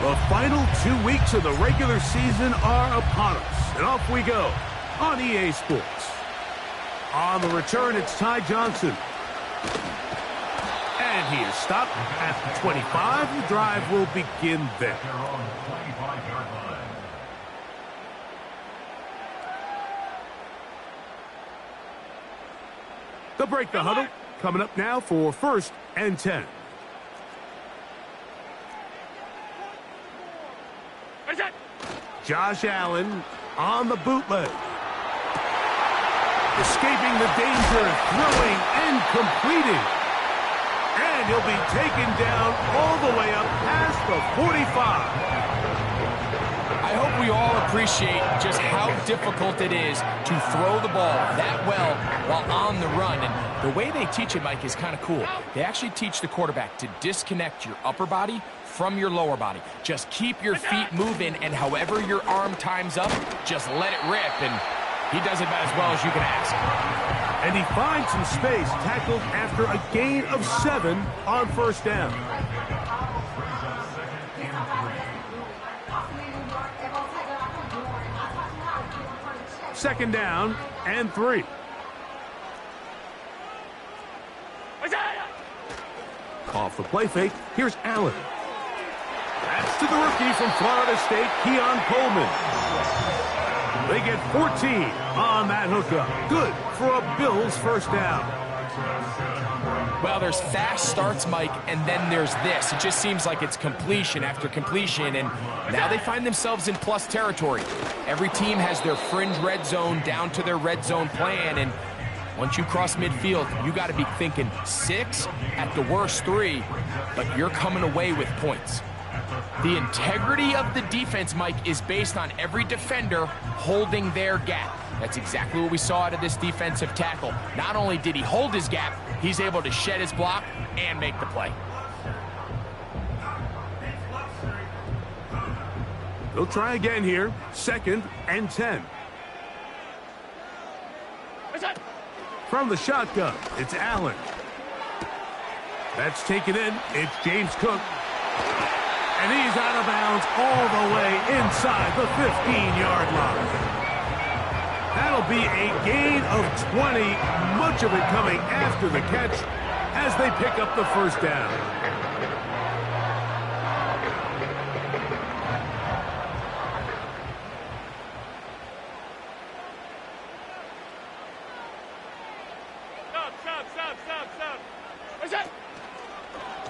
The final 2 weeks of the regular season are upon us, and off we go on EA Sports. On the return, it's Ty Johnson. And he is stopped at the 25. The drive will begin there. They'll break the huddle. Coming up now for 1st and 10. Josh Allen on the bootleg. Escaping the danger, throwing and completing. And he'll be taken down all the way up past the 45. I hope we all appreciate just how difficult it is to throw the ball that well while on the run. And the way they teach it, Mike, is kind of cool. They actually teach the quarterback to disconnect your upper body from your lower body. Just keep your feet moving, and however your arm times up, just let it rip. And he does it about as well as you can ask. And he finds some space, tackled after a gain of 7 on 1st down. Second down and 3. Off the play fake, here's Allen. That's to the rookie from Florida State, Keon Coleman. They get 14 on that hookup. Good for a Bills 1st down. Well, there's fast starts, Mike, and then there's this. It just seems like it's completion after completion, and now they find themselves in plus territory. Every team has their fringe red zone down to their red zone plan, and once you cross midfield, you got to be thinking 6, at the worst 3, but you're coming away with points. The integrity of the defense, Mike, is based on every defender holding their gap. That's exactly what we saw out of this defensive tackle. Not only did he hold his gap, he's able to shed his block and make the play. They'll try again here. 2nd and 10. From the shotgun, it's Allen. That's taken in. It's James Cook. And he's out of bounds all the way inside the 15-yard line. That'll be a gain of 20, much of it coming after the catch as they pick up the 1st down.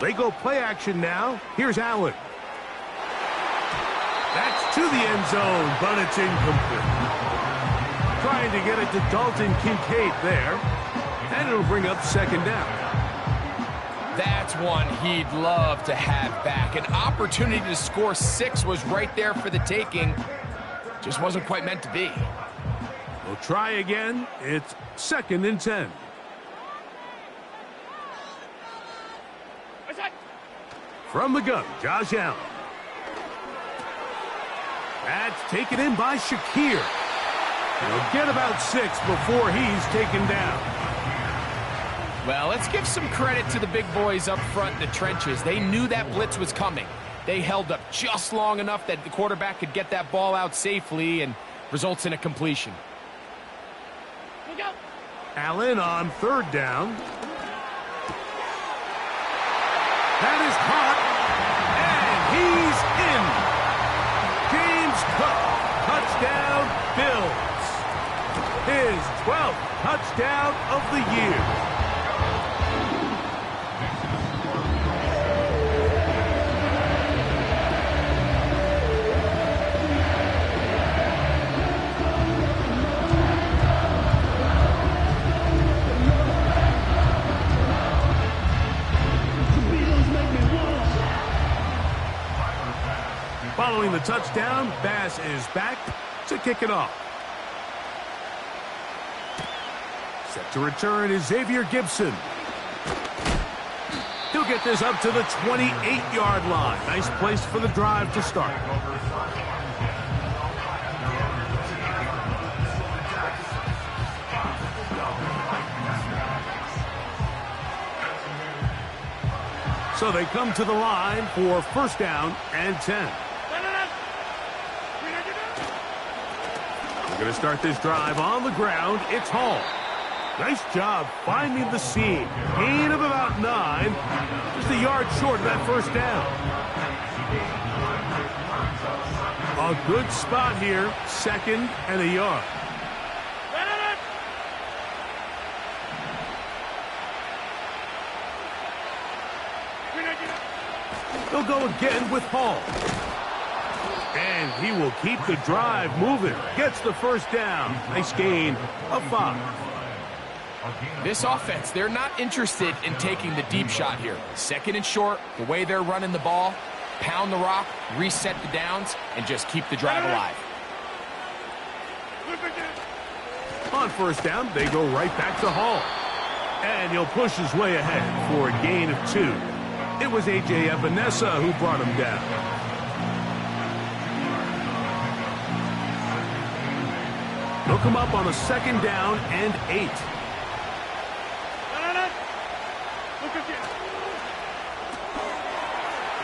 They go play action now. Here's Allen. That's to the end zone, but it's incomplete. Trying to get it to Dalton Kincaid there. And it'll bring up 2nd down. That's one he'd love to have back. An opportunity to score 6 was right there for the taking. Just wasn't quite meant to be. We'll try again. It's 2nd and 10. From the gun, Josh Allen. That's taken in by Shakir. He'll get about 6 before he's taken down. Well, let's give some credit to the big boys up front in the trenches. They knew that blitz was coming. They held up just long enough that the quarterback could get that ball out safely and results in a completion. Allen on 3rd down. That is caught, and he's in. James Cook, touchdown, Bills. His 12th touchdown of the year. Following the touchdown, Bass is back to kick it off. Set to return is Xavier Gibson. He'll get this up to the 28-yard line. Nice place for the drive to start. So they come to the line for 1st down and 10. They're going to start this drive on the ground. It's Hall. Nice job finding the seam. Gain of about 9. Just a yard short of that first down. A good spot here. 2nd and a yard. They'll go again with Hall. And he will keep the drive moving. Gets the first down. Nice gain of 5. This offense, they're not interested in taking the deep shot here. 2nd and short, the way they're running the ball, pound the rock, reset the downs, and just keep the drive alive. On first down, they go right back to Hall. And he'll push his way ahead for a gain of 2. It was A.J. Epenesa who brought him down. They'll come up on a 2nd down and 8.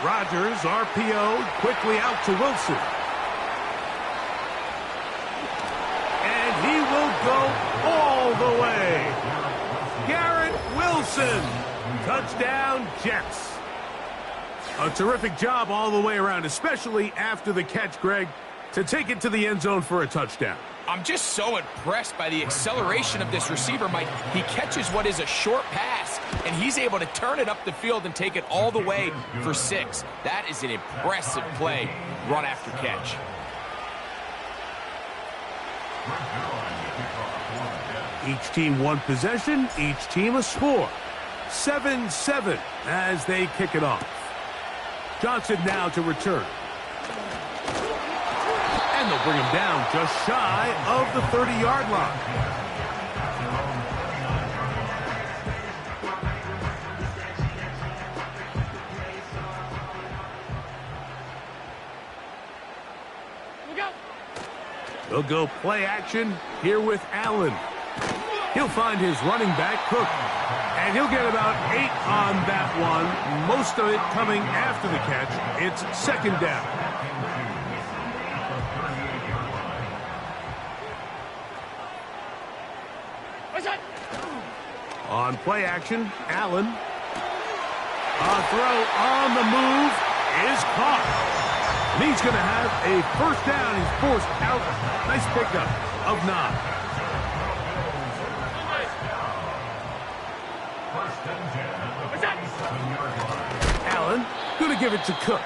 Rodgers, RPO, quickly out to Wilson. And he will go all the way. Garrett Wilson. Touchdown, Jets. A terrific job all the way around, especially after the catch, Greg, to take it to the end zone for a touchdown. I'm just so impressed by the acceleration of this receiver, Mike. He catches what is a short pass, and he's able to turn it up the field and take it all the way for 6. That is an impressive play, run after catch. Each team 1 possession, each team a score. 7-7 as they kick it off. Johnson now to return. And they'll bring him down just shy of the 30-yard line. They'll go play action here with Allen. He'll find his running back, Cook. And he'll get about 8 on that one. Most of it coming after the catch. It's 2nd down. On play action, Allen. A throw on the move is caught. And he's going to have a first down. He's forced out. Nice pickup of 9. Allen going to give it to Cook.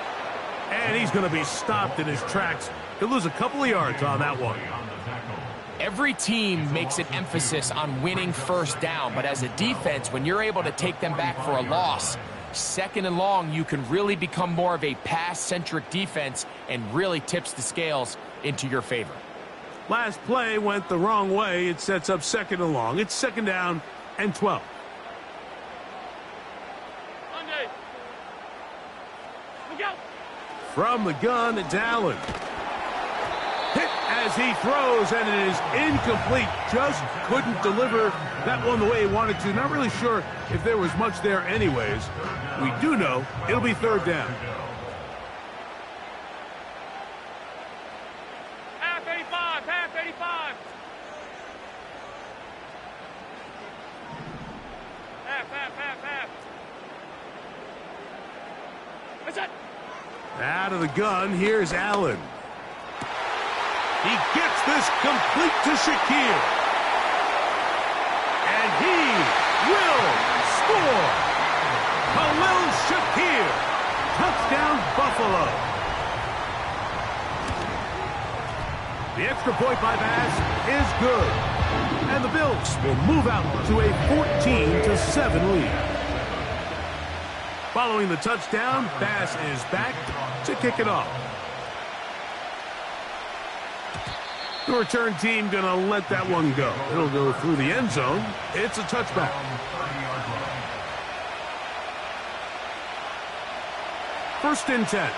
And he's going to be stopped in his tracks. He'll lose a couple of yards on that one. Every team makes an emphasis on winning first down, but as a defense, when you're able to take them back for a loss, 2nd and long, you can really become more of a pass-centric defense and really tips the scales into your favor. Last play went the wrong way. It sets up 2nd and long. It's 2nd down and 12. From the gun, it's Allen. Hit as he throws, and it is incomplete. Just couldn't deliver that one the way he wanted to. Not really sure if there was much there anyways. We do know it'll be 3rd down. Half 85, half 85. Half. What's that? Out of the gun, here's Allen. He gets this complete to Shakir. And he will score. Khalil Shakir. Touchdown, Buffalo. The extra point by Bass is good. And the Bills will move out to a 14-7 lead. Following the touchdown, Bass is back to kick it off. The return team going to let that one go. It'll go through the end zone. It's a touchback. First and 10.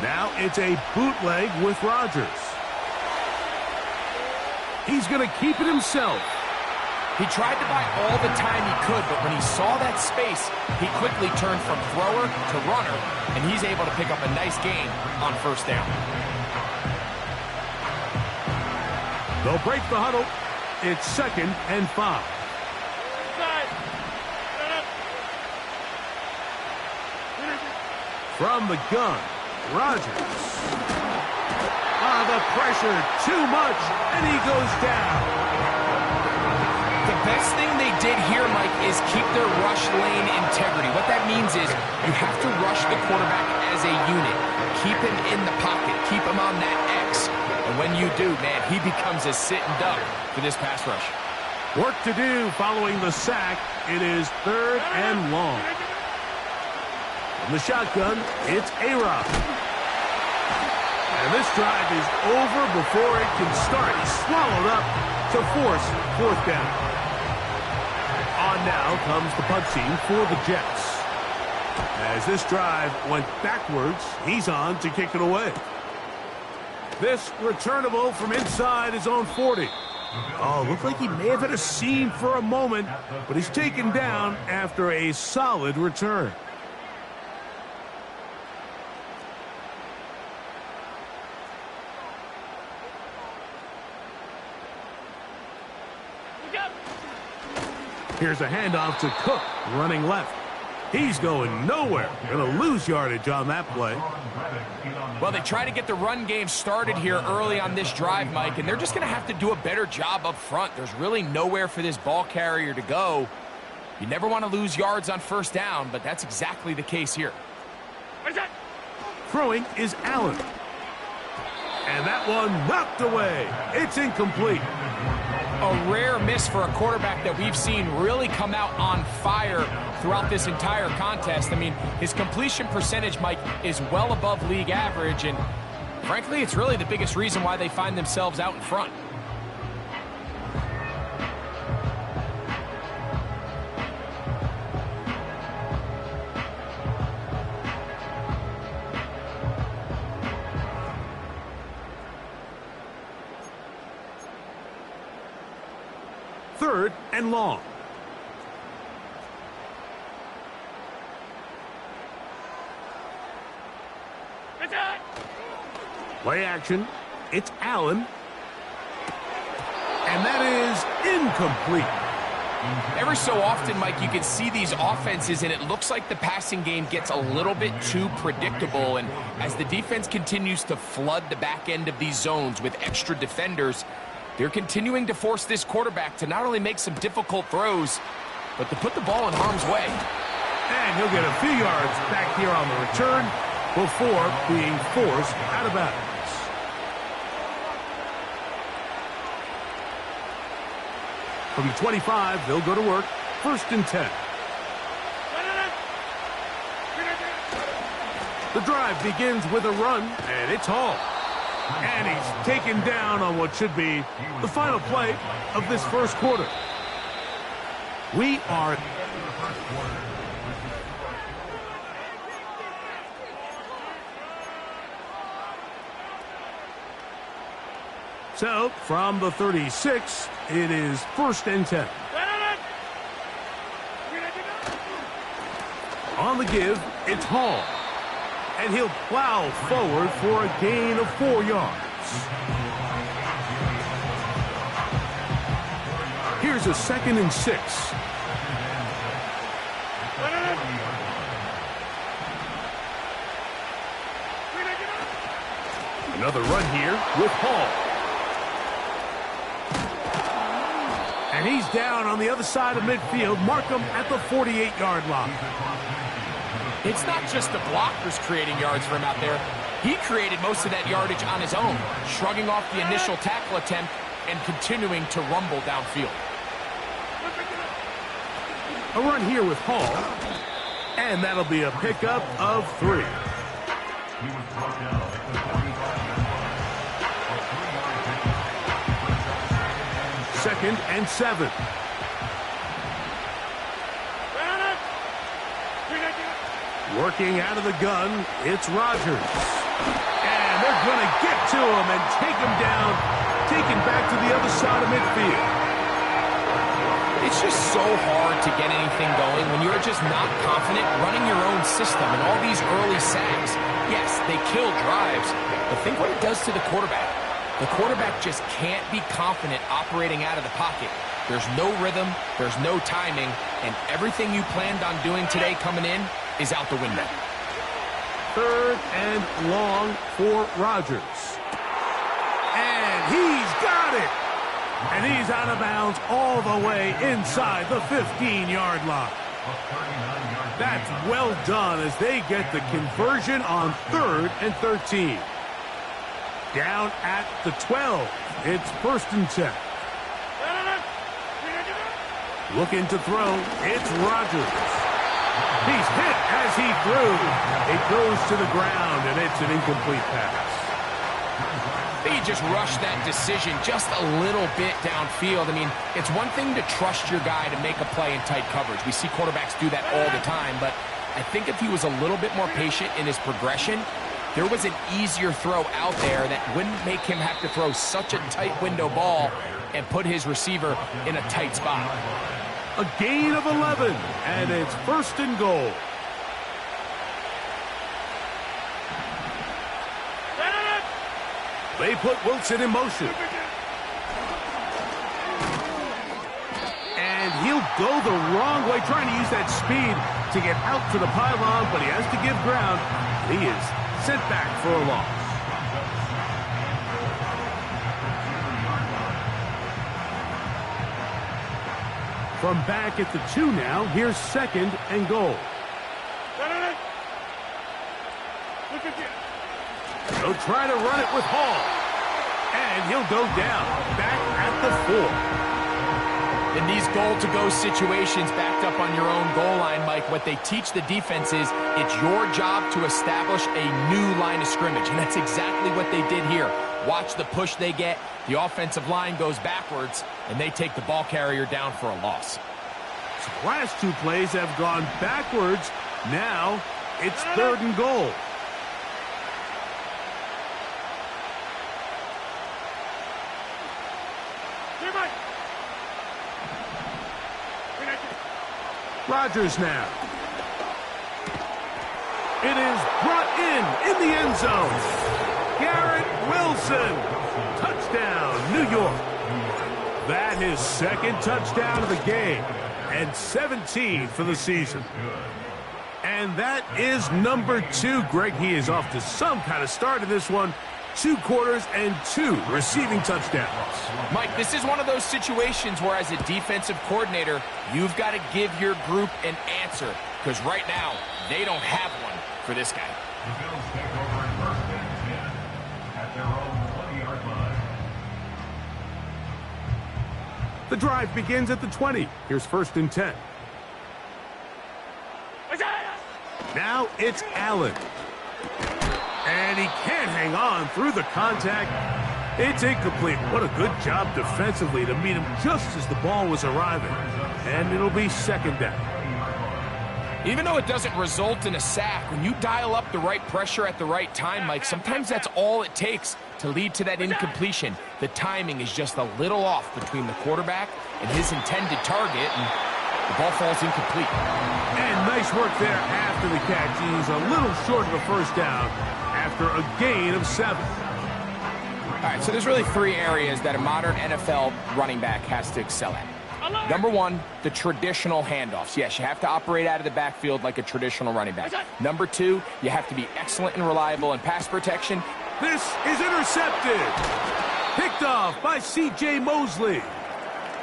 Now it's a bootleg with Rodgers. He's going to keep it himself. He tried to buy all the time he could, but when he saw that space, he quickly turned from thrower to runner, and he's able to pick up a nice gain on first down. They'll break the huddle. It's 2nd and 5. From the gun, Rodgers. The pressure, too much, and he goes down. The best thing they did here, Mike, is keep their rush lane integrity. What that means is you have to rush the quarterback as a unit. Keep him in the pocket. Keep him on that X. And when you do, man, he becomes a sitting duck for this pass rush. Work to do following the sack. It is 3rd and long. From the shotgun, it's A-Rob. And this drive is over before it can start. He's swallowed up to force 4th down. On now comes the punt team for the Jets. As this drive went backwards, he's on to kick it away. This returnable from inside his own 40. Oh, looked like he may have had a seam for a moment, but he's taken down after a solid return. Here's a handoff to Cook, running left. He's going nowhere. Going to lose yardage on that play. Well, they try to get the run game started here early on this drive, Mike, and they're just going to have to do a better job up front. There's really nowhere for this ball carrier to go. You never want to lose yards on first down, but that's exactly the case here. Throwing is Allen. And that one knocked away. It's incomplete. A rare miss for a quarterback that we've seen really come out on fire throughout this entire contest. I mean, his completion percentage, Mike, is well above league average, and frankly, it's really the biggest reason why they find themselves out in front. Third and long. Play action. It's Allen. And that is incomplete. Every so often, Mike, you can see these offenses, and it looks like the passing game gets a little bit too predictable. And as the defense continues to flood the back end of these zones with extra defenders, they're continuing to force this quarterback to not only make some difficult throws, but to put the ball in harm's way. And he'll get a few yards back here on the return before being forced out of bounds. From the 25, they'll go to work. 1st and 10. The drive begins with a run, and it's Hall. And he's taken down on what should be the final play of this first quarter. We are... So, from the 36, it is 1st and 10. On the give, it's Hall. And he'll plow forward for a gain of 4 yards. Here's a 2nd and 6. Another run here with Hall. And he's down on the other side of midfield. Markham at the 48-yard line. It's not just the blockers creating yards for him out there. He created most of that yardage on his own, shrugging off the initial tackle attempt and continuing to rumble downfield. A run here with Hall. And that'll be a pickup of 3. 2nd and 7. Working out of the gun, it's Rodgers. And they're going to get to him and take him down, take him back to the other side of midfield. It's just so hard to get anything going when you're just not confident running your own system. And all these early sacks, yes, they kill drives, but think what it does to the quarterback. The quarterback just can't be confident operating out of the pocket. There's no rhythm, there's no timing, and everything you planned on doing today coming in is out the window. 3rd and long for Rodgers. And he's got it! And he's out of bounds all the way inside the 15-yard line. That's well done as they get the conversion on 3rd and 13. Down at the 12. It's 1st and 10. Looking to throw. It's Rodgers. He's hit as he threw. It goes to the ground, and it's an incomplete pass. He just rushed that decision just a little bit downfield. I mean, it's one thing to trust your guy to make a play in tight coverage. We see quarterbacks do that all the time, but I think if he was a little bit more patient in his progression, there was an easier throw out there that wouldn't make him have to throw such a tight window ball and put his receiver in a tight spot. A gain of 11, and it's 1st and goal. They put Wilson in motion. And he'll go the wrong way, trying to use that speed to get out to the pylon, but he has to give ground. He is sent back for a loss. From back at the 2 now, here's 2nd and goal. They'll try to run it with Hall. And he'll go down, back at the 4. In these goal-to-go situations backed up on your own goal line, Mike, what they teach the defense is it's your job to establish a new line of scrimmage, and that's exactly what they did here. Watch the push they get. The offensive line goes backwards, and they take the ball carrier down for a loss. So the last 2 plays have gone backwards. Now it's 3rd and goal. Rodgers now. It is brought in the end zone. Garrett Wilson. Touchdown, New York. That is 2nd touchdown of the game and 17 for the season. And that is number 2. Greg, he is off to some kind of start in this one. 2 quarters and 2 receiving touchdowns. Mike, this is one of those situations where as a defensive coordinator, you've got to give your group an answer, because right now, they don't have one for this guy. The drive begins at the 20. Here's 1st and 10. Now it's Allen. And he can't hang on through the contact. It's incomplete. What a good job defensively to meet him just as the ball was arriving. And it'll be 2nd down. Even though it doesn't result in a sack, when you dial up the right pressure at the right time, Mike, sometimes that's all it takes to lead to that incompletion. The timing is just a little off between the quarterback and his intended target, and the ball falls incomplete. And nice work there after the catch. He's a little short of a 1st down after a gain of 7. All right, so there's really 3 areas that a modern NFL running back has to excel at. Number 1, the traditional handoffs. Yes, you have to operate out of the backfield like a traditional running back. Number 2, you have to be excellent and reliable in pass protection. This is intercepted. Picked off by C.J. Mosley.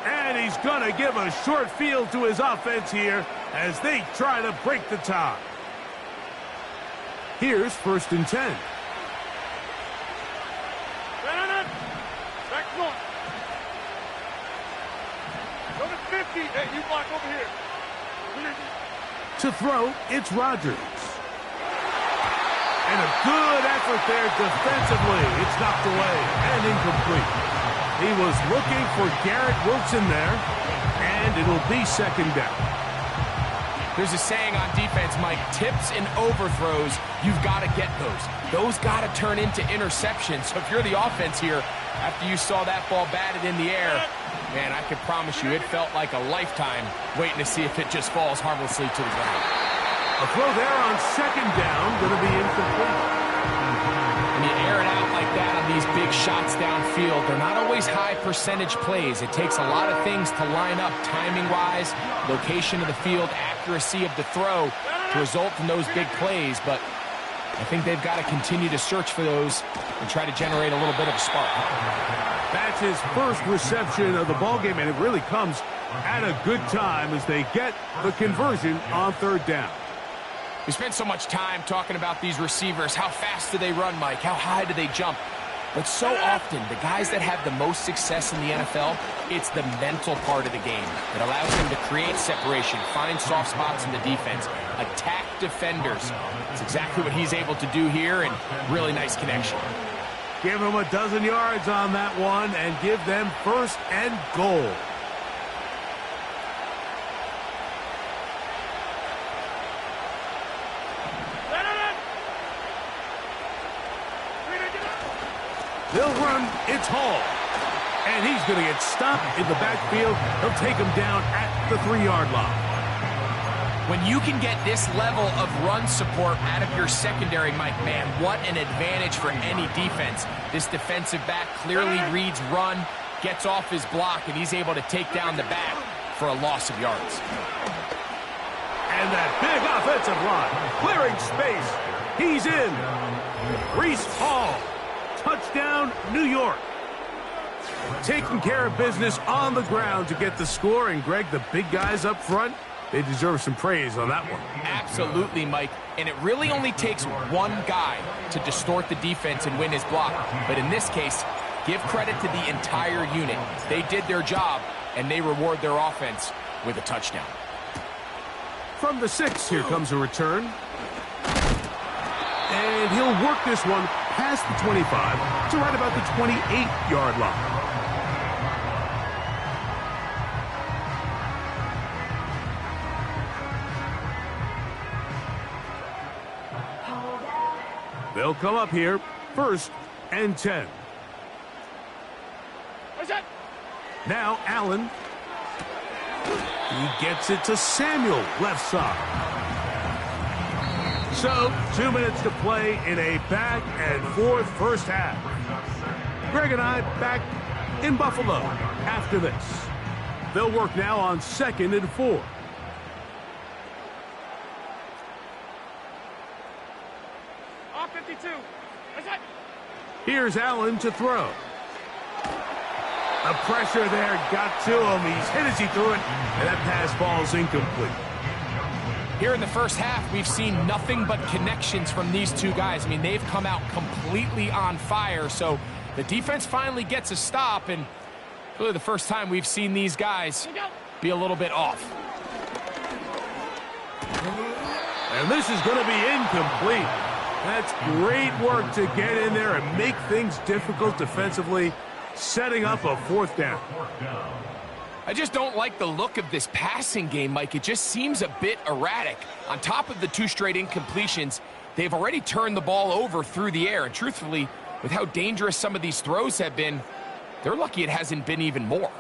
And he's going to give a short field to his offense here as they try to break the tie. Here's 1st and 10. Back one. Number 50. Hey, you block over here. To throw, it's Rodgers. And a good effort there defensively. It's knocked away and incomplete. He was looking for Garrett Wilson there, and it'll be 2nd down. There's a saying on defense, Mike, tips and overthrows, you've got to get those. Those got to turn into interceptions. So if you're the offense here, after you saw that ball batted in the air, man, I can promise you it felt like a lifetime waiting to see if it just falls harmlessly to the ground. A throw there on second down, going to be incomplete. When you air it out like that on these big shots downfield, they're not always high percentage plays. It takes a lot of things to line up timing-wise, location of the field, accuracy of the throw to result in those big plays. But I think they've got to continue to search for those and try to generate a little bit of a spark. That's his first reception of the ballgame, and it really comes at a good time as they get the conversion on third down. We spent so much time talking about these receivers. How fast do they run, Mike? How high do they jump? But so often, the guys that have the most success in the NFL, it's the mental part of the game that allows them to create separation, find soft spots in the defense, attack defenders. It's exactly what he's able to do here, and really nice connection. Give him a dozen yards on that one and give them first and goal. They'll run, it's Hall. And he's going to get stopped in the backfield. He'll take him down at the 3-yard line. When you can get this level of run support out of your secondary, Mike, man, what an advantage for any defense. This defensive back clearly reads run, gets off his block, and he's able to take down the back for a loss of yards. And that big offensive line, clearing space. He's in. Breece Hall. Touchdown, New York. Taking care of business on the ground to get the score. And, Greg, the big guys up front, they deserve some praise on that one. Absolutely, Mike. And it really only takes one guy to distort the defense and win his block. But in this case, give credit to the entire unit. They did their job, and they reward their offense with a touchdown. From the 6, here comes a return. And he'll work this one past the 25 to right about the 28-yard line. They'll come up here, 1st and 10. Now Allen. He gets it to Samuel, left side. So, 2 minutes to play in a back-and-forth first half. Greg and I back in Buffalo after this. They'll work now on 2nd and 4. Here's Allen to throw. The pressure there got to him. He's hit as he threw it, and that pass falls incomplete. Here in the first half, we've seen nothing but connections from these two guys. I mean, they've come out completely on fire, so the defense finally gets a stop, and really the first time we've seen these guys be a little bit off. And this is going to be incomplete. That's great work to get in there and make things difficult defensively, setting up a 4th down. I just don't like the look of this passing game, Mike. It just seems a bit erratic. On top of the 2 straight incompletions, they've already turned the ball over through the air. And truthfully, with how dangerous some of these throws have been, they're lucky it hasn't been even more.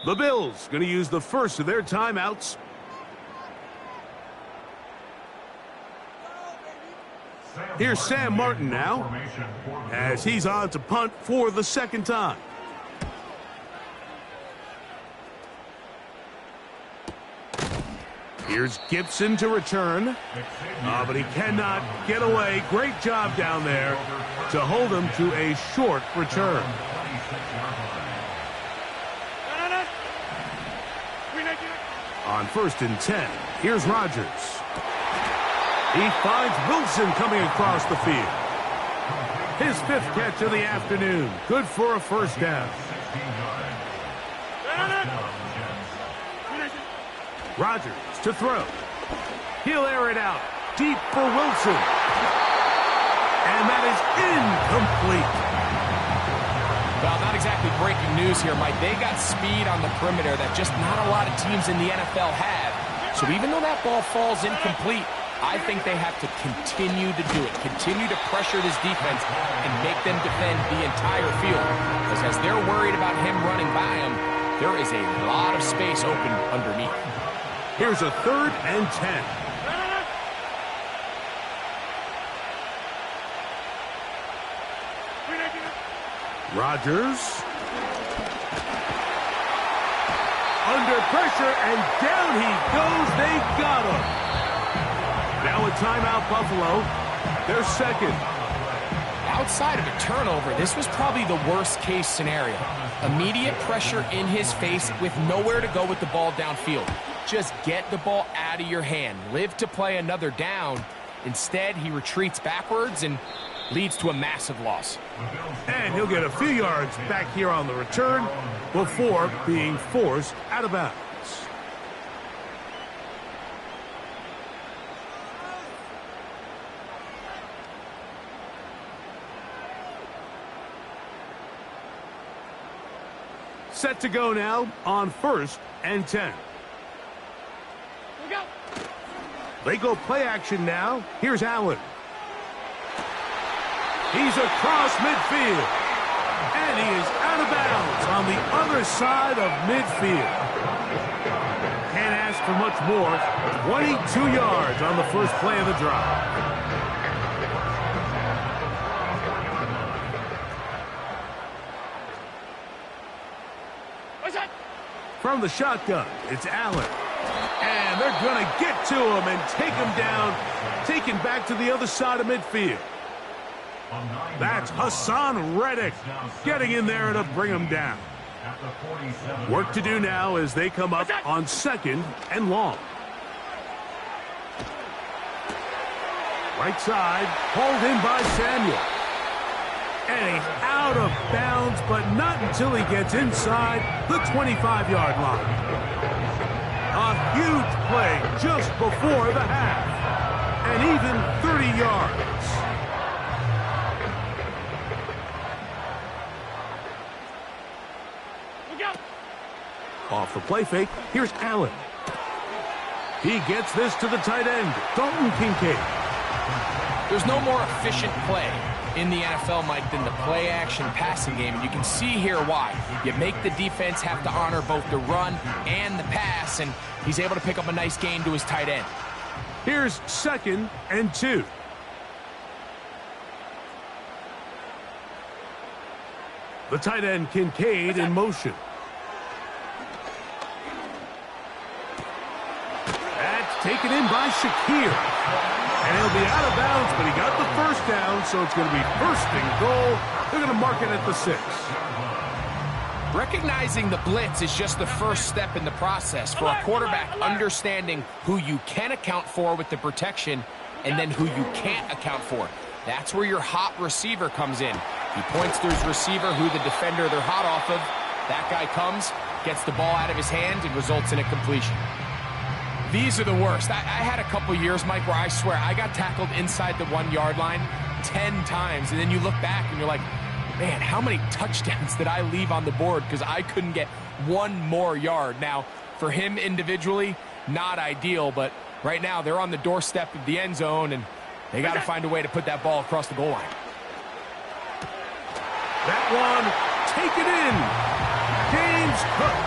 The Bills going to use the first of their timeouts. Here's Sam Martin now, as he's on to punt for the 2nd time. Here's Gibson to return. But he cannot get away. Great job down there to hold him to a short return. On 1st and 10, here's Rodgers. He finds Wilson coming across the field. His 5th catch of the afternoon. Good for a first down. Rodgers to throw. He'll air it out. Deep for Wilson. And that is incomplete. Well, not exactly breaking news here, Mike. They got speed on the perimeter that just not a lot of teams in the NFL have. So even though that ball falls incomplete, I think they have to continue to do it. Continue to pressure this defense and make them defend the entire field. Because as they're worried about him running by them, there is a lot of space open underneath. Here's a 3rd and 10. Rodgers. Under pressure, and down he goes. They got him. Now a timeout, Buffalo. They're 2nd. Outside of a turnover, this was probably the worst-case scenario. Immediate pressure in his face with nowhere to go with the ball downfield. Just get the ball out of your hand. Live to play another down. Instead, he retreats backwards and leads to a massive loss. And he'll get a few yards back here on the return before being forced out of bounds. Set to go now on 1st and 10. They go play action now. Here's Allen. He's across midfield. And he is out of bounds on the other side of midfield. Can't ask for much more. 22 yards on the first play of the drive. From the shotgun, it's Allen. And they're going to get to him and take him down, taken back to the other side of midfield. That's Hassan Reddick getting in there to bring him down. Work to do now as they come up on 2nd and long. Right side, hauled in by Samuel. And he's out of bounds, but not until he gets inside the 25-yard line. A huge play just before the half. And even 30 yards. Off the play fake, here's Allen. He gets this to the tight end, Dalton Kincaid. There's no more efficient play in the NFL, Mike, than the play-action passing game. And you can see here why. You make the defense have to honor both the run and the pass, and he's able to pick up a nice gain to his tight end. Here's 2nd and 2. The tight end, Kincaid, in motion. That's taken in by Shakir. And he'll be out of bounds, but he got the first down, so it's going to be 1st and goal. They're going to mark it at the 6. Recognizing the blitz is just the first step in the process for a quarterback understanding who you can account for with the protection and then who you can't account for. That's where your hot receiver comes in. He points to his receiver, who the defender they're hot off of. That guy comes, gets the ball out of his hand, and results in a completion. These are the worst. I had a couple years, Mike, where I swear I got tackled inside the 1-yard line 10 times, and then you look back and you're like, man, how many touchdowns did I leave on the board because I couldn't get one more yard? Now, for him individually, not ideal, but right now they're on the doorstep of the end zone, and they got to find a way to put that ball across the goal line. That one, taken in. James Cook,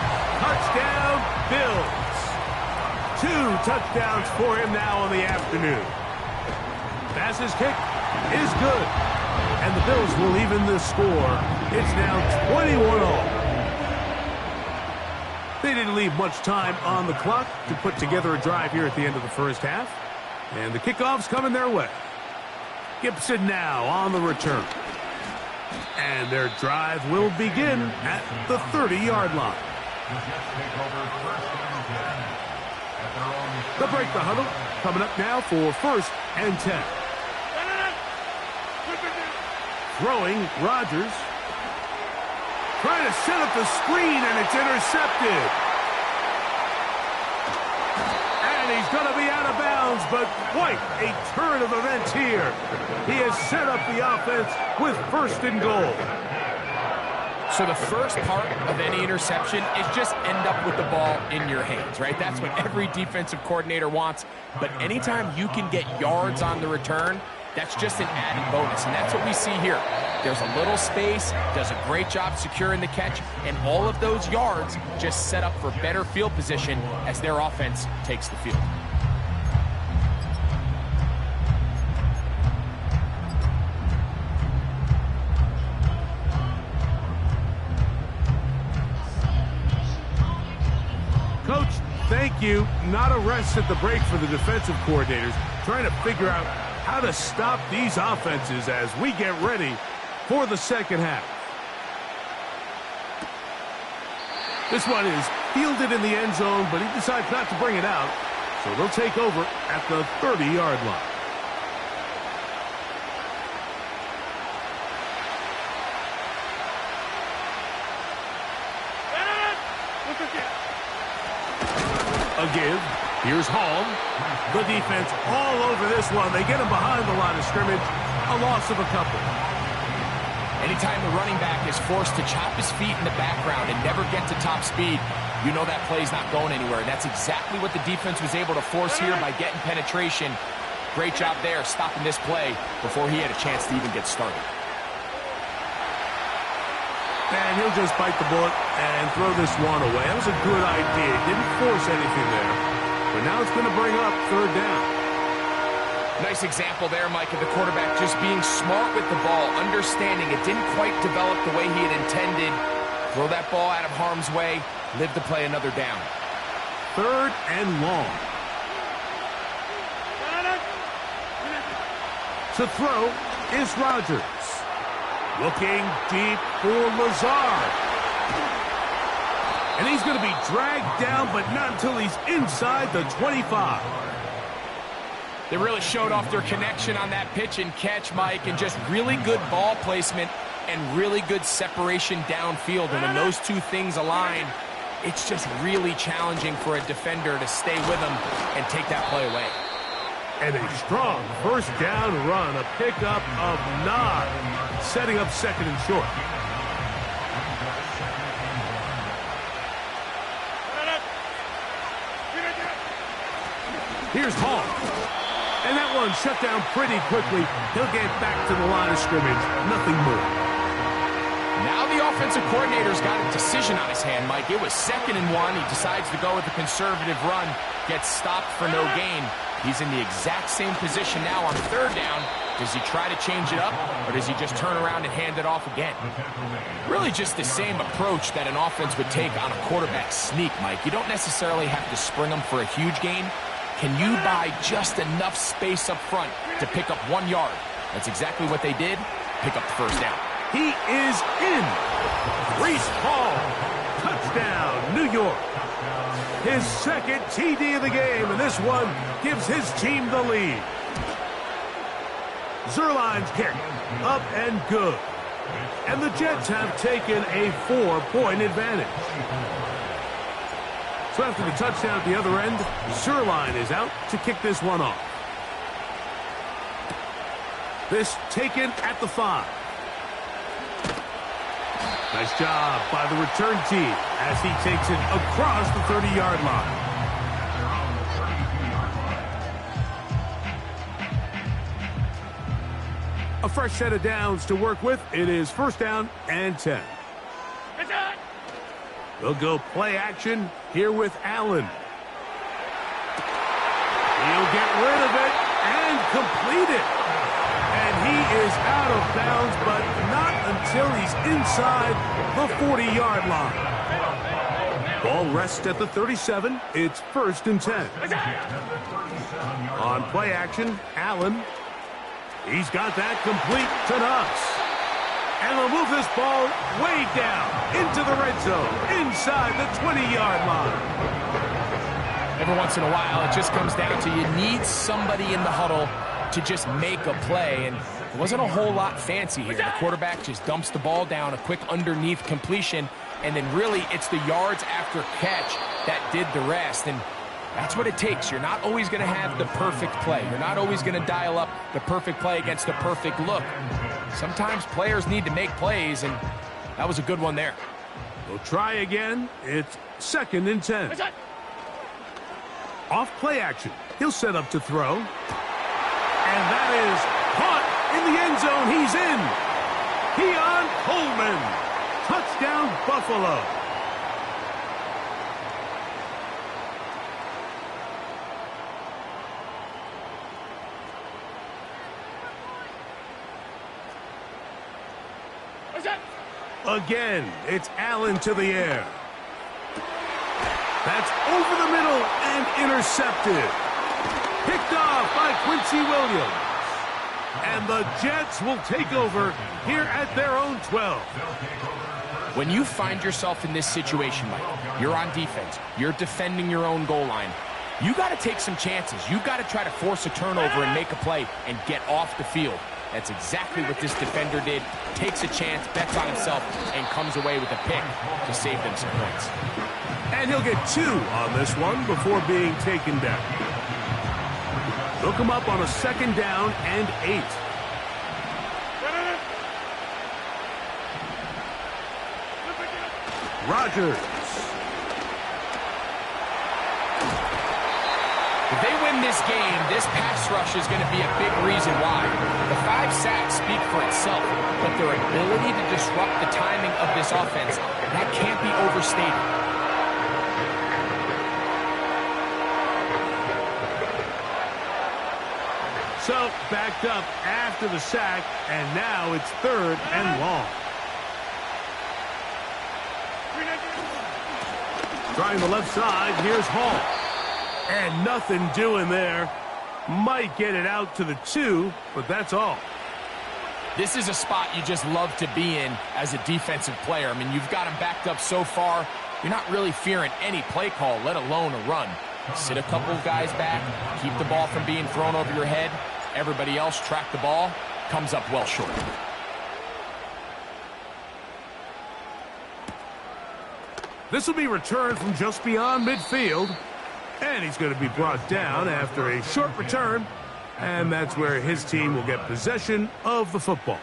touchdown, Bills. 2 touchdowns for him now on the afternoon. Pass's kick is good. And the Bills will even the score. It's now 21-all. They didn't leave much time on the clock to put together a drive here at the end of the first half. And the kickoff's coming their way. Gibson now on the return. And their drive will begin at the 30-yard line. They'll break the huddle. Coming up now for 1st and 10. Throwing, Rodgers. Trying to set up the screen, and it's intercepted. And he's going to be out of bounds, but quite a turn of events here. He has set up the offense with 1st and goal. So the first part of any interception is just end up with the ball in your hands, right? That's what every defensive coordinator wants. But anytime you can get yards on the return, that's just an added bonus, and that's what we see here. There's a little space, does a great job securing the catch, and all of those yards just set up for better field position as their offense takes the field. Coach, thank you. Not a rest at the break for the defensive coordinators, trying to figure out how to stop these offenses as we get ready for the second half. This one is fielded in the end zone, but he decides not to bring it out, so they'll take over at the 30-yard line. A give. Here's Hall. The defense all over this one. They get him behind the line of scrimmage. A loss of a couple. Anytime the running back is forced to chop his feet in the background and never get to top speed, you know that play's not going anywhere. That's exactly what the defense was able to force here by getting penetration. Great job there, stopping this play before he had a chance to even get started. And he'll just bite the bullet and throw this one away. That was a good idea. Didn't force anything there. But now it's going to bring up 3rd down. Nice example there, Mike, of the quarterback just being smart with the ball, understanding it didn't quite develop the way he had intended. Throw that ball out of harm's way, live to play another down. 3rd and long. To throw is Rodgers. Looking deep for Lazard. And he's going to be dragged down, but not until he's inside the 25. They really showed off their connection on that pitch and catch, Mike, and just really good ball placement and really good separation downfield. And when those two things align, it's just really challenging for a defender to stay with them and take that play away. And a strong 1st down run, a pickup of 9, setting up 2nd and short. Here's Hall. And that one shut down pretty quickly. He'll get back to the line of scrimmage. Nothing more. Now the offensive coordinator's got a decision on his hand, Mike. It was 2nd and 1. He decides to go with a conservative run. Gets stopped for no gain. He's in the exact same position now on 3rd down. Does he try to change it up, or does he just turn around and hand it off again? Really just the same approach that an offense would take on a quarterback sneak, Mike. You don't necessarily have to spring them for a huge gain. Can you buy just enough space up front to pick up 1 yard? That's exactly what they did. Pick up the 1st down. He is in. Breece Hall. Touchdown, New York. His 2nd TD of the game, and this one gives his team the lead. Zuerlein's kick, up and good. And the Jets have taken a 4-point advantage. So after the touchdown at the other end, Zuerlein is out to kick this one off. This taken at the 5. Nice job by the return team as he takes it across the 30-yard line. A fresh set of downs to work with. It is 1st down and 10. They'll go play action here with Allen. He'll get rid of it and complete it. And he is out of bounds, but not until he's inside the 40-yard line. Ball rests at the 37. It's 1st and 10. On play action, Allen. He's got that complete to Knox. And they'll move this ball way down into the red zone, inside the 20-yard line. Every once in a while, it just comes down to you need somebody in the huddle to just make a play, and it wasn't a whole lot fancy here. The quarterback just dumps the ball down, a quick underneath completion, and then really it's the yards after catch that did the rest, and that's what it takes. You're not always going to have the perfect play. You're not always going to dial up the perfect play against the perfect look. Sometimes players need to make plays, and that was a good one there. We'll try again. It's 2nd and 10. Off play action. He'll set up to throw. And that is caught in the end zone. He's in. Keon Coleman. Touchdown, Buffalo. Again, it's Allen to the air. That's over the middle and intercepted. Picked off by Quincy Williams. And the Jets will take over here at their own 12. When you find yourself in this situation, Mike, you're on defense, you're defending your own goal line, you got to take some chances. You got to try to force a turnover and make a play and get off the field. That's exactly what this defender did. Takes a chance, bets on himself, and comes away with a pick to save them some points. And he'll get 2 on this one before being taken down. They'll come up on a 2nd down and 8. Rodgers. If they win this game, this pass rush is going to be a big reason why. The 5 sacks speak for itself, but their ability to disrupt the timing of this offense, that can't be overstated. So, backed up after the sack, and now it's 3rd and long. Trying the left side, here's Hall. And nothing doing there. Might get it out to the 2, but that's all. This is a spot you just love to be in as a defensive player. I mean, you've got him backed up so far, you're not really fearing any play call, let alone a run. Sit a couple of guys back, keep the ball from being thrown over your head. Everybody else track the ball, comes up well short. This will be returned from just beyond midfield. And he's going to be brought down after a short return. And that's where his team will get possession of the football.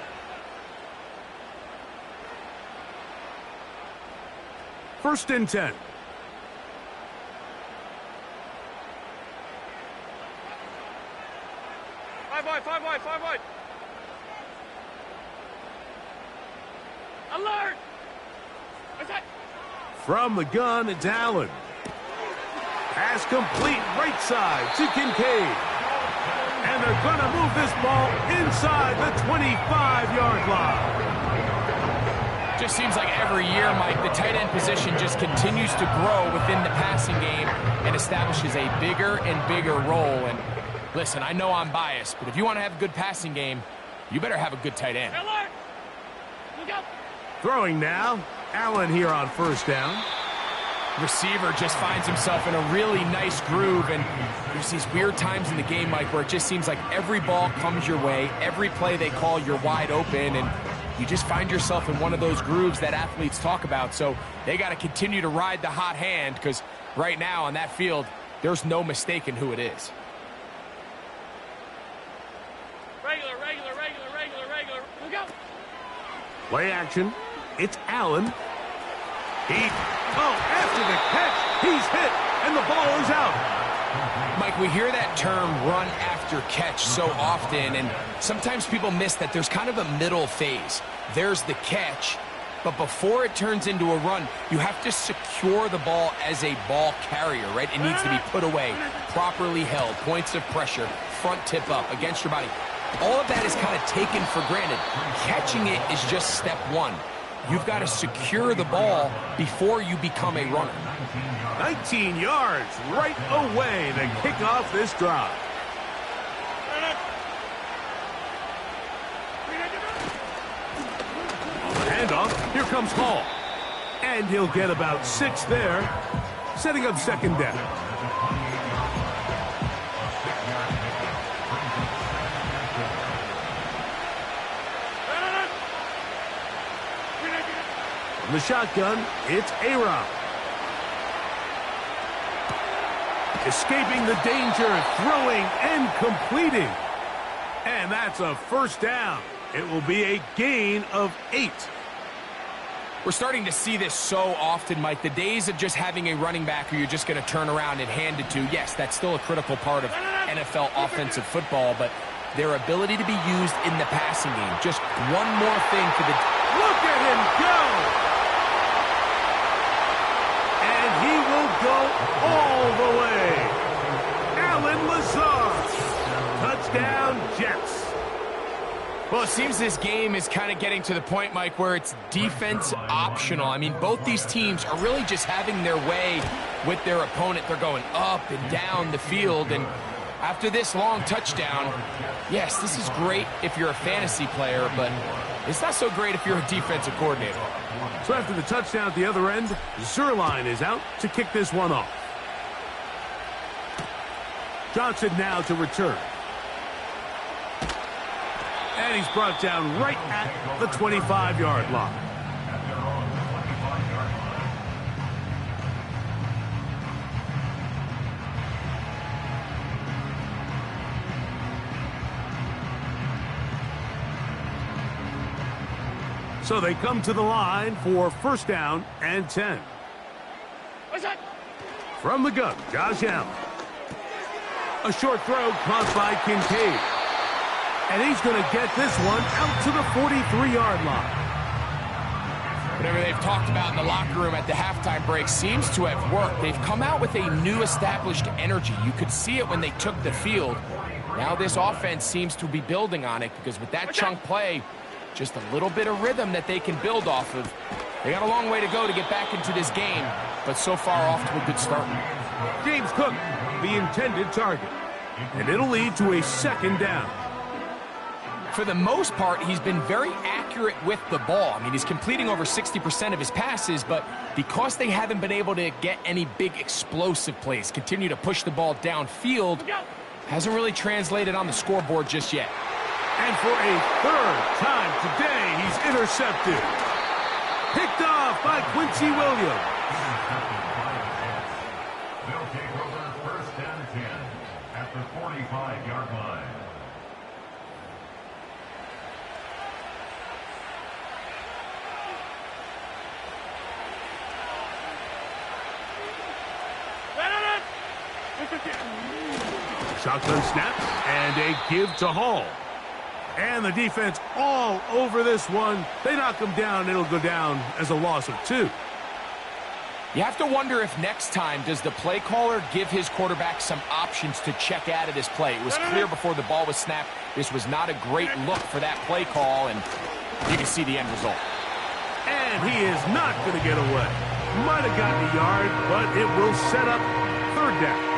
First and 10. Five wide. Alert! What's that? From the gun, it's Allen. Pass complete right side to Kincaid. And they're going to move this ball inside the 25-yard line. Just seems like every year, Mike, the tight end position just continues to grow within the passing game and establishes a bigger and bigger role. And listen, I know I'm biased, but if you want to have a good passing game, you better have a good tight end. Alert! Look out! Throwing now. Allen here on 1st down. Receiver just finds himself in a really nice groove, and there's these weird times in the game, Mike, where it just seems like every ball comes your way, every play they call, you're wide open, and you just find yourself in one of those grooves that athletes talk about. So they got to continue to ride the hot hand, because right now on that field, there's no mistaking who it is. Regular. Look out! Play action. It's Allen. After the catch, he's hit, and the ball is out. Mike, we hear that term run after catch so often, and sometimes people miss that there's kind of a middle phase. There's the catch, but before it turns into a run, you have to secure the ball as a ball carrier, right? It needs to be put away, properly held, points of pressure, front tip up against your body. All of that is kind of taken for granted. Catching it is just step 1. You've got to secure the ball before you become a runner. 19 yards right away to kick off this drive. On the handoff, here comes Hall. And he'll get about 6 there, setting up second down. From the shotgun, it's Aaron. Escaping the danger, throwing and completing. And that's a first down. It will be a gain of 8. We're starting to see this so often, Mike. The days of just having a running back who you're just going to turn around and hand it to, yes, that's still a critical part of NFL offensive football, but their ability to be used in the passing game. Just one more thing for the... Look at him go! And he will go all the way. Allen Lazard. Touchdown, Jets. Well, it seems this game is kind of getting to the point, Mike, where it's defense optional. I mean, both these teams are really just having their way with their opponent. They're going up and down the field, and after this long touchdown, yes, this is great if you're a fantasy player, but it's not so great if you're a defensive coordinator. So after the touchdown at the other end, Zuerlein is out to kick this one off. Johnson now to return. And he's brought down right at the 25-yard line. So they come to the line for first down and 10. From the gun, Josh Allen. A short throw caught by Kincaid. And he's going to get this one out to the 43-yard line. Whatever they've talked about in the locker room at the halftime break seems to have worked. They've come out with a new established energy. You could see it when they took the field. Now this offense seems to be building on it because with that chunk play, just a little bit of rhythm that they can build off of. They got a long way to go to get back into this game, but so far off to a good start. James Cook, the intended target. And it'll lead to a second down. For the most part, he's been very accurate with the ball. I mean, he's completing over 60% of his passes, but because they haven't been able to get any big explosive plays, continue to push the ball downfield, hasn't really translated on the scoreboard just yet. And for a third time today, he's intercepted. Picked off by Quincy Williams. They'll take over first and 10 at the 45-yard line. Shotgun snap and a give to Hall. And the defense all over this one. They knock him down. It'll go down as a loss of 2. You have to wonder if next time does the play caller give his quarterback some options to check out of this play. It was clear before the ball was snapped. This was not a great look for that play call, and you can see the end result. And he is not going to get away. Might have gotten a yard, but it will set up third down.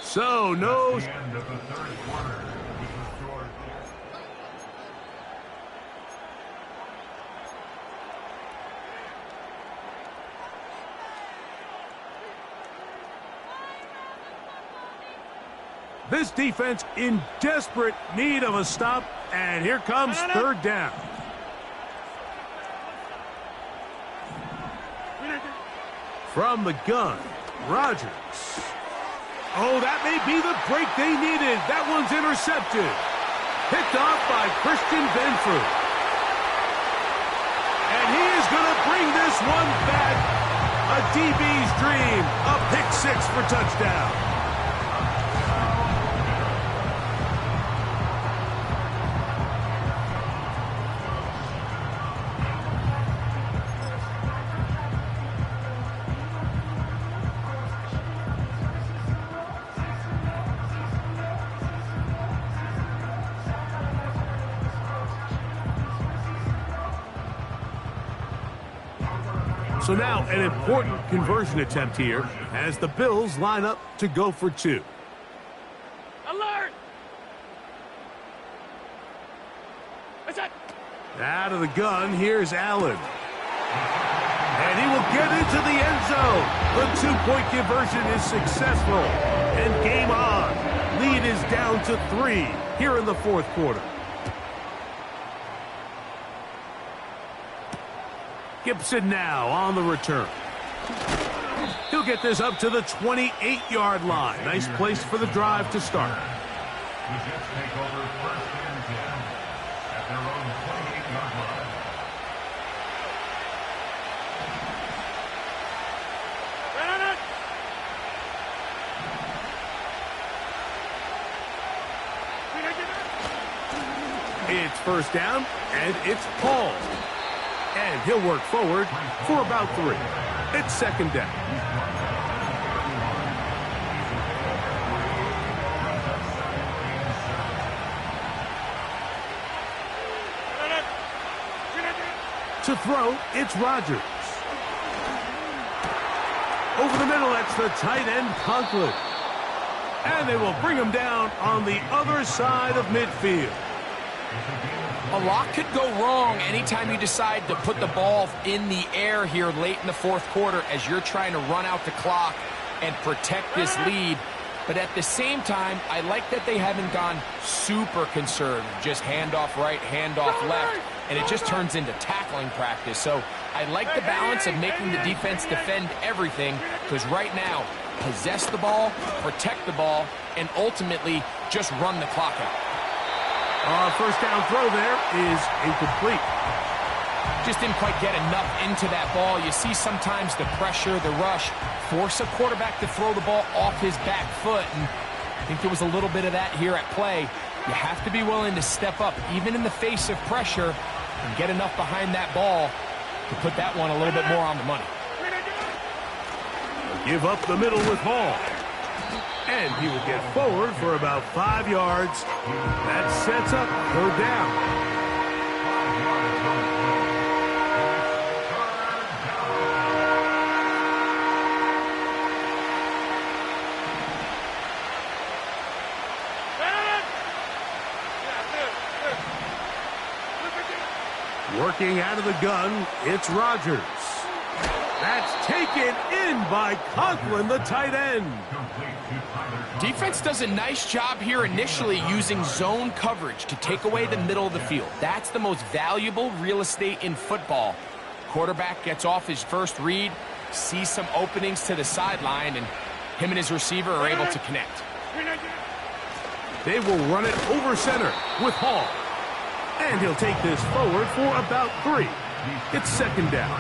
So, no. At the end of the third quarter, the score. This defense in desperate need of a stop, and here comes third down. From the gun, Rodgers. Oh, that may be the break they needed. That one's intercepted. Picked off by Christian Benford. And he is going to bring this one back. A DB's dream. A pick 6 for touchdown. So now an important conversion attempt here as the Bills line up to go for two. Alert! What's that? Out of the gun, here's Allen. And he will get into the end zone. The two-point conversion is successful. And game on. Lead is down to 3 here in the fourth quarter. Gibson now on the return. He'll get this up to the 28-yard line. Nice place for the drive to start. The Jets take over first and 10 at their own 28-yard line. Run it! It's first down, and it's Paul. And he'll work forward for about 3. It's second down. To throw, it's Rodgers. Over the middle, that's the tight end, Conklin. And they will bring him down on the other side of midfield. A lot could go wrong anytime you decide to put the ball in the air here late in the fourth quarter as you're trying to run out the clock and protect this lead. But at the same time, I like that they haven't gone super conservative. Just handoff right, handoff left, and it just turns into tackling practice. So I like the balance of making the defense defend everything, because right now, possess the ball, protect the ball, and ultimately just run the clock out. First down throw there is incomplete. Just didn't quite get enough into that ball. You see sometimes the pressure, the rush, force a quarterback to throw the ball off his back foot. And I think there was a little bit of that here at play. You have to be willing to step up, even in the face of pressure, and get enough behind that ball to put that one a little bit more on the money. Give up the middle with Hall. And he will get forward for about 5 yards. That sets up third down. Working out of the gun, it's Rodgers. That's taken in by Conklin, the tight end. Defense does a nice job here initially using zone coverage to take away the middle of the field. That's the most valuable real estate in football. Quarterback gets off his first read, sees some openings to the sideline, and him and his receiver are able to connect. They will run it over center with Hall. And he'll take this forward for about 3. It's second down.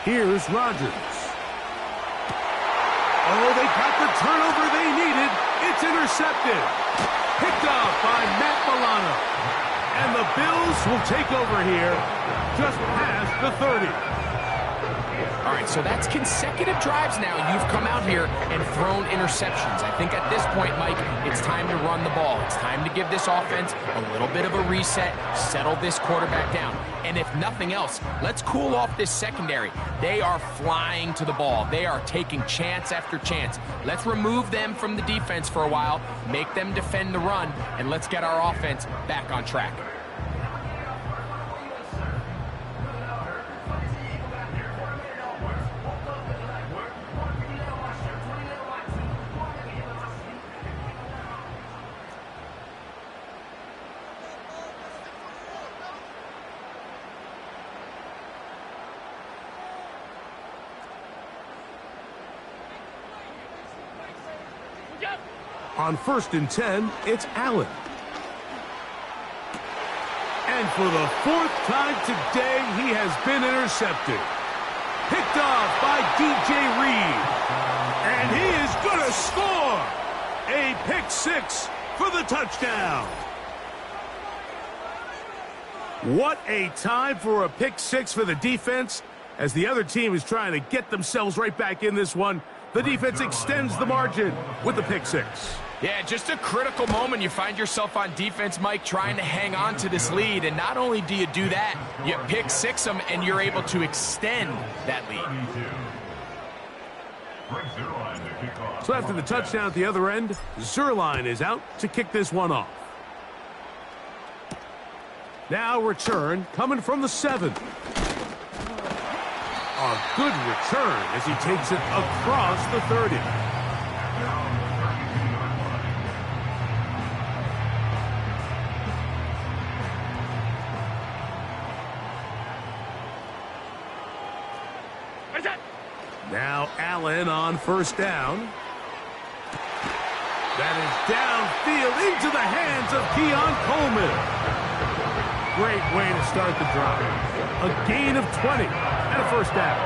Here's Rodgers. Oh, they got the turnover they needed. It's intercepted. Picked off by Matt Milano. And the Bills will take over here just past the 30. All right, so that's consecutive drives now. You've come out here and thrown interceptions. I think at this point, Mike, it's time to run the ball. It's time to give this offense a little bit of a reset, settle this quarterback down. And if nothing else, let's cool off this secondary. They are flying to the ball. They are taking chance after chance. Let's remove them from the defense for a while, make them defend the run, and let's get our offense back on track. On first and 10, it's Allen. And for the 4th time today, he has been intercepted. Picked off by DJ Reed. And he is going to score. A pick 6 for the touchdown. What a time for a pick 6 for the defense as the other team is trying to get themselves right back in this one. The defense extends the margin with the pick six. Yeah, just a critical moment. You find yourself on defense, Mike, trying to hang on to this lead. And not only do you do that, you pick six them, and you're able to extend that lead. So after the touchdown at the other end, Zuerlein is out to kick this one off. Now return coming from the 7. A good return as he takes it across the 30. Now Allen on first down. That is downfield into the hands of Keon Coleman. Great way to start the drive. A gain of 20 and a first down.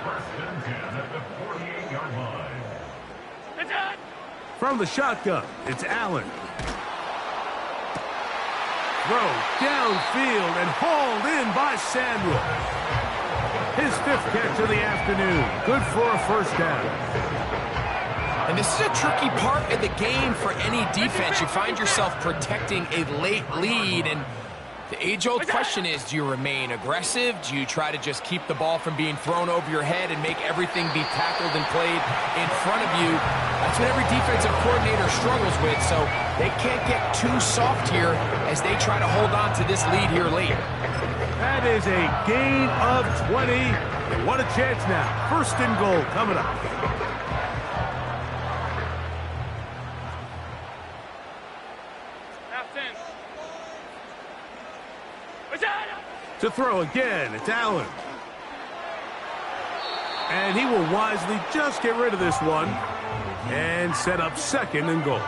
First and 10 at the 48-yard line. From the shotgun, it's Allen. Throw downfield and hauled in by Samuel. His 5th catch of the afternoon. Good for a first down. And this is a tricky part of the game for any defense. You find yourself protecting a late lead, and the age-old question is, do you remain aggressive? Do you try to just keep the ball from being thrown over your head and make everything be tackled and played in front of you? That's what every defensive coordinator struggles with, so they can't get too soft here as they try to hold on to this lead here late. That is a gain of 20. What a chance now. First and goal coming up. To throw again, it's Allen. And he will wisely just get rid of this one and set up second and goal.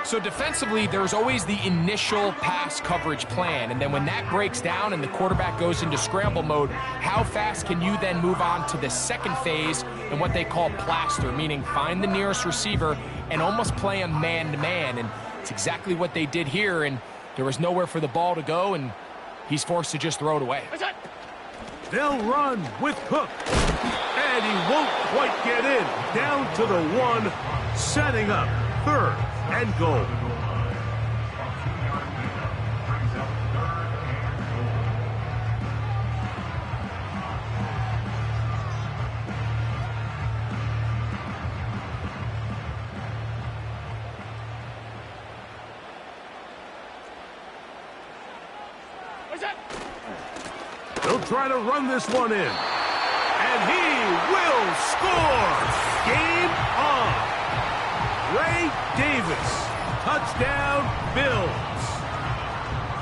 So defensively, there's always the initial pass coverage plan, and then when that breaks down and the quarterback goes into scramble mode, how fast can you then move on to the second phase and what they call plaster, meaning find the nearest receiver and almost play him man-to-man, and it's exactly what they did here, and there was nowhere for the ball to go, and he's forced to just throw it away. They'll run with Cook, and he won't quite get in. Down to the 1, setting up third and goal. They'll try to run this one in. And he will score. Game on. Ray Davis. Touchdown, Bills.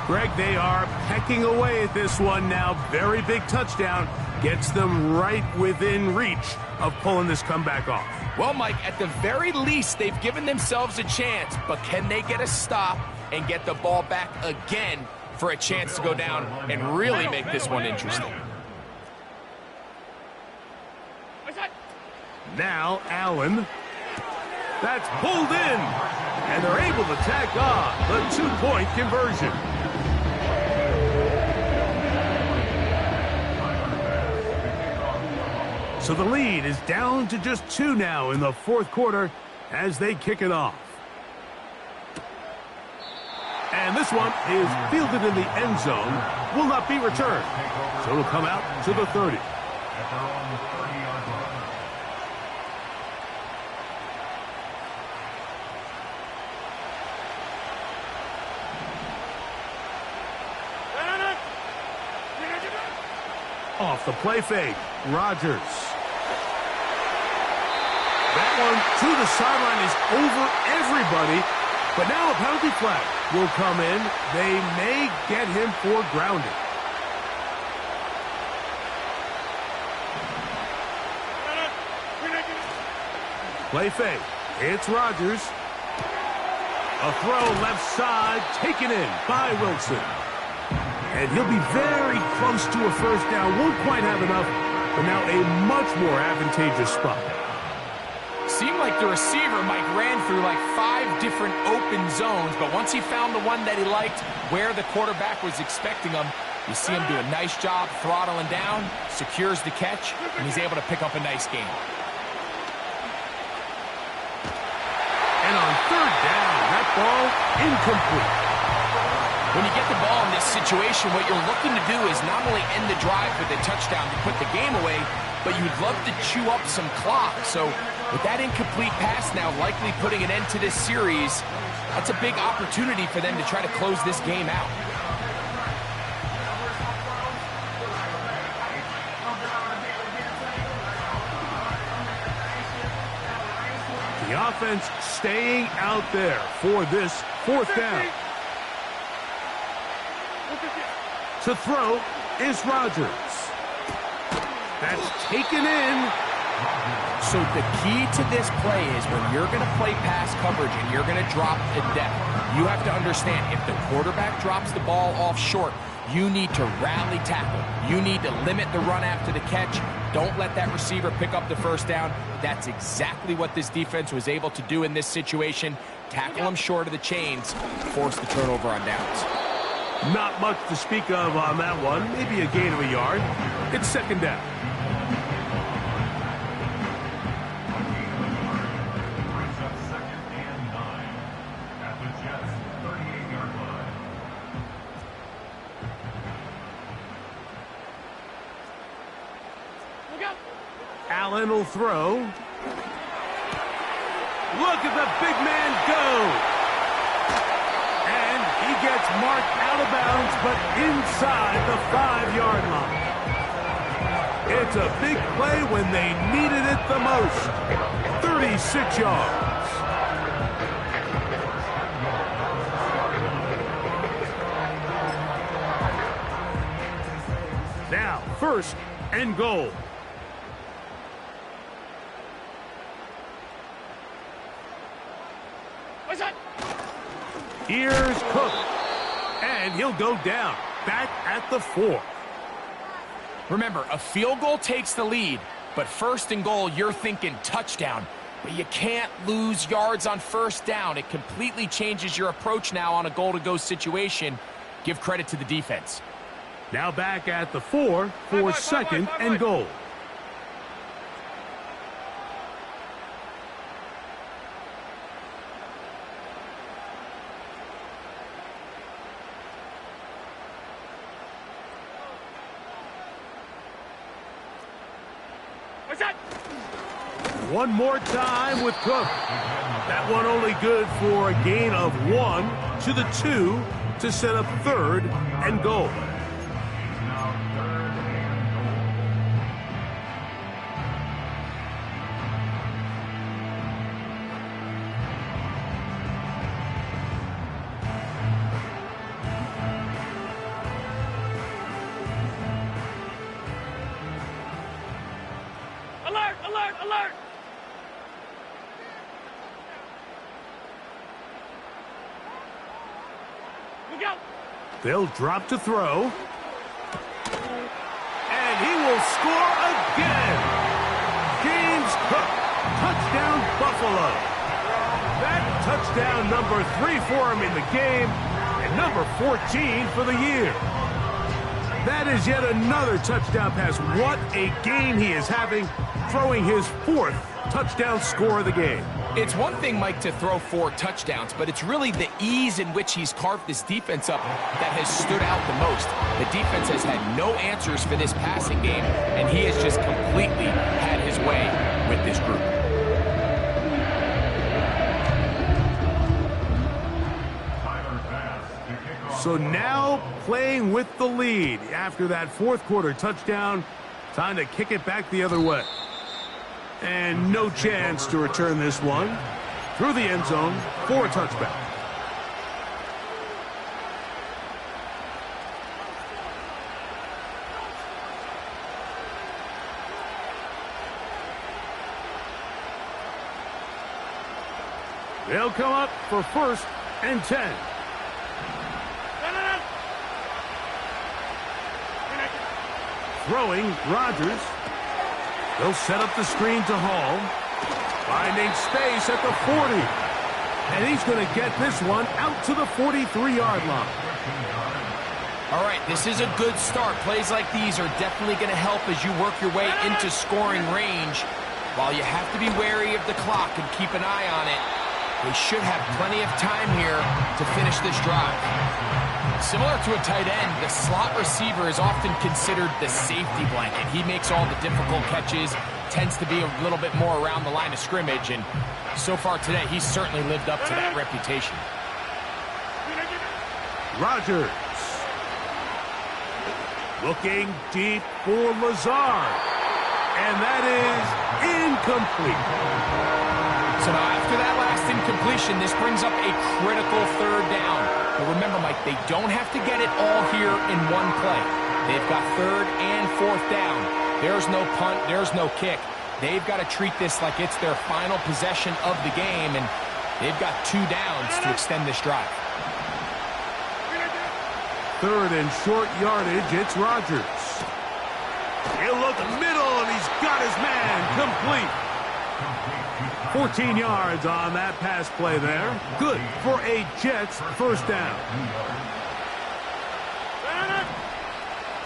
Greg, they are pecking away at this one now. Very big touchdown. Gets them right within reach of pulling this comeback off. Well, Mike, at the very least, they've given themselves a chance. But can they get a stop and get the ball back again for a chance to go down and really make this one interesting? Now Allen. That's pulled in. And they're able to tack on the 2-point conversion. So the lead is down to just 2 now in the 4th quarter as they kick it off. And this one is fielded in the end zone, will not be returned. So it'll come out to the 30. Off the play fake, Rodgers. That one to the sideline is over everybody, but now a penalty flag will come in. They may get him for grounding. Play fake, it's Rodgers. A throw left side, taken in by Wilson. And he'll be very close to a first down. Won't quite have enough, but now a much more advantageous spot. Seemed like the receiver, Mike, ran through like 5 different open zones, but once he found the one that he liked, where the quarterback was expecting him, You see him do a nice job throttling down, secures the catch, and he's able to pick up a nice gain. And on third down, that ball incomplete. When you get the ball in this situation, what you're looking to do is not only end the drive with a touchdown to put the game away, but you'd love to chew up some clock. So with that incomplete pass now likely putting an end to this series, that's a big opportunity for them to try to close this game out. The offense staying out there for this fourth down. To throw is Rodgers. That's taken in. So the key to this play is when you're going to play pass coverage and you're going to drop to depth, you have to understand if the quarterback drops the ball off short, you need to rally tackle. You need to limit the run after the catch. Don't let that receiver pick up the first down. That's exactly what this defense was able to do in this situation. Tackle him short of the chains, force the turnover on downs. Not much to speak of on that one. Maybe a gain of a yard. It's second down. Brings up 2nd and 9 at the Jets' 38-yard line. Look out! Allen will throw. Look at the big man go. And he gets marked out of bounds, but inside the 5-yard line. It's a big play when they needed it the most. 36 yards. Now, first and goal. What's that? Here's Cook. And he'll go down. Back at the 4. Remember, a field goal takes the lead, but first and goal, you're thinking touchdown. But you can't lose yards on first down. It completely changes your approach now on a goal-to-go situation. Give credit to the defense. Now back at the 4 for second and goal. What's that? One more time with Cook. That one only good for a gain of 1 to the 2 to set up third and goal. Alert! Alert! Alert! Look out! They'll drop to throw. And he will score again. James Cook. Touchdown, Buffalo. That touchdown number 3 for him in the game and number 14 for the year. That is yet another touchdown pass. What a game he is having, throwing his 4th touchdown score of the game. It's one thing, Mike, to throw 4 touchdowns, but it's really the ease in which he's carved this defense up that has stood out the most. The defense has had no answers for this passing game, and he has just completely had his way with this group. So now playing with the lead after that 4th quarter touchdown. Time to kick it back the other way. And no chance to return this one through the end zone for a touchback. They'll come up for first and 10. Throwing, Rodgers. They'll set up the screen to Hall. Finding space at the 40. And he's going to get this one out to the 43-yard line. All right, this is a good start. Plays like these are definitely going to help as you work your way into scoring range. While you have to be wary of the clock and keep an eye on it, they should have plenty of time here to finish this drive. Similar to a tight end, the slot receiver is often considered the safety blanket. He makes all the difficult catches, tends to be a little bit more around the line of scrimmage, and so far today, he's certainly lived up to that reputation. Rodgers. Looking deep for Lazard. And that is incomplete. So now after that last incompletion, this brings up a critical third down. But remember, Mike, they don't have to get it all here in one play. They've got third and fourth down. There's no punt, there's no kick. They've got to treat this like it's their final possession of the game, and they've got 2 downs to extend this drive. Third and short yardage, it's Rodgers. He'll look middle, and he's got his man complete. 14 yards on that pass play there. Good for a Jets first down.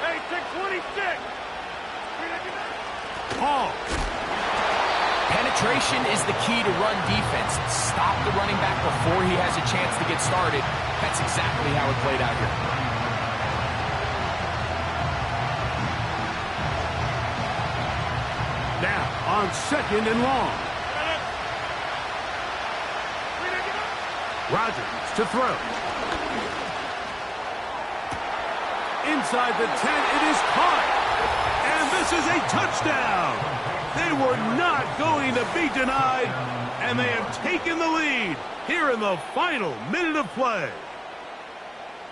Hey, 626. Hall. Penetration is the key to run defense. Stop the running back before he has a chance to get started. That's exactly how it played out here. Now on second and long. Rodgers to throw. Inside the 10, it is caught. And this is a touchdown. They were not going to be denied, and they have taken the lead here in the final minute of play.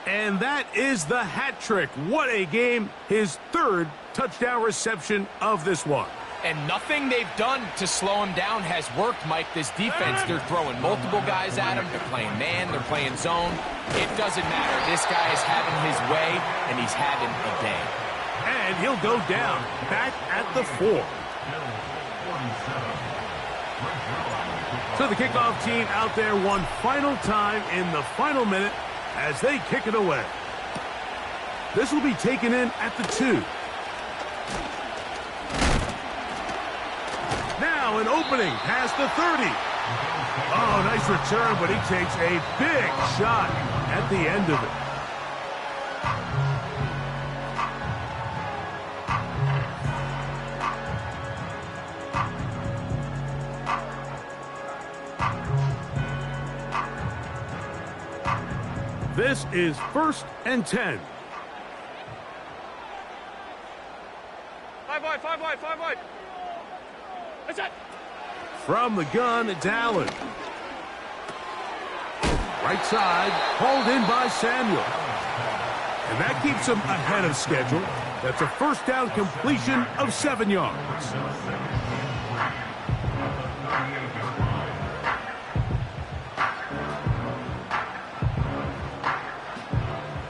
And that is the hat trick. What a game. His third touchdown reception of this one. And nothing they've done to slow him down has worked, Mike. This defense, they're throwing multiple guys at him. They're playing man, they're playing zone. It doesn't matter. This guy is having his way, and he's having a day. And he'll go down back at the 4. So the kickoff team out there one final time in the final minute as they kick it away. This will be taken in at the 2. Now an opening past the 30. Oh, nice return, but he takes a big shot at the end of it. This is 1st and 10. 5 wide, 5 wide, 5 wide. That's it. From the gun, it's Allen. Right side, hauled in by Samuel. And that keeps him ahead of schedule. That's a first down completion of 7 yards.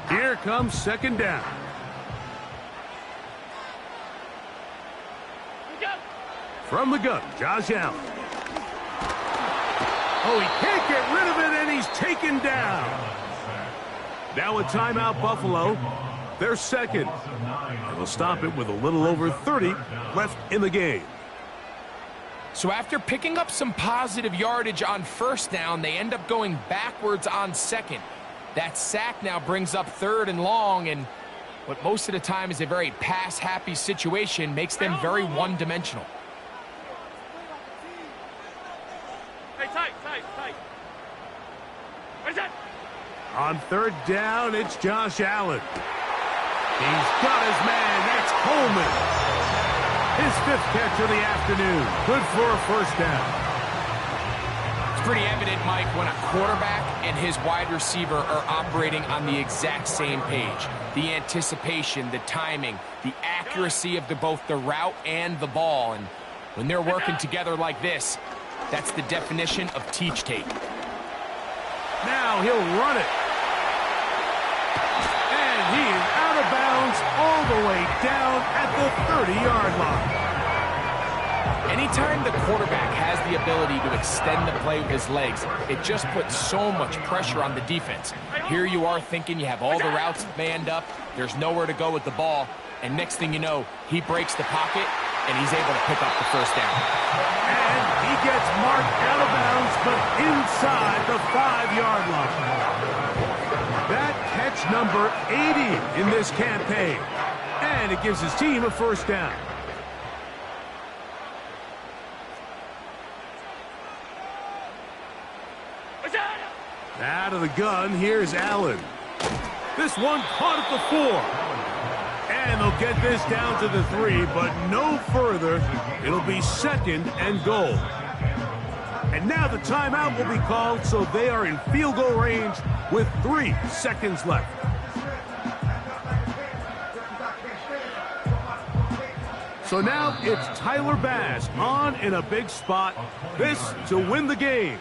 Here comes second down. From the gun, Josh Allen. Oh, he can't get rid of it, and he's taken down. Now a timeout, Buffalo. They're second. And they'll stop it with a little over 30 left in the game. So after picking up some positive yardage on first down, they end up going backwards on second. That sack now brings up 3rd and long, and what most of the time is a very pass-happy situation makes them very one-dimensional. Hey, tight. Where's that? On 3rd down, it's Josh Allen. He's got his man. That's Coleman. His 5th catch of the afternoon. Good for a first down. It's pretty evident, Mike, when a quarterback and his wide receiver are operating on the exact same page. The anticipation, the timing, the accuracy of both the route and the ball. And when they're working together like this, that's the definition of teach tape. Now he'll run it. And he is out of bounds all the way down at the 30-yard line. Anytime the quarterback has the ability to extend the play with his legs, it just puts so much pressure on the defense. Here you are thinking you have all the routes manned up, there's nowhere to go with the ball, and next thing you know, he breaks the pocket, and he's able to pick up the first down. And he gets marked out of bounds, but inside the 5-yard line. That catch number 80 in this campaign. And it gives his team a first down. Out of the gun, here's Allen. This one caught at the 4. And they'll get this down to the 3, but no further. It'll be 2nd and goal. And now the timeout will be called, so they are in field goal range with 3 seconds left. So now it's Tyler Bass on in a big spot. This to win the game.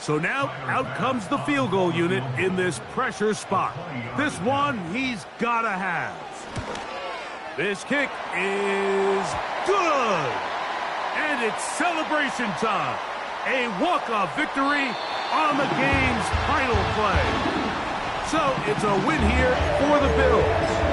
So now out comes the field goal unit in this pressure spot. This one he's got to have. This kick is good. And it's celebration time. A walk-off victory on the game's final play. So it's a win here for the Bills.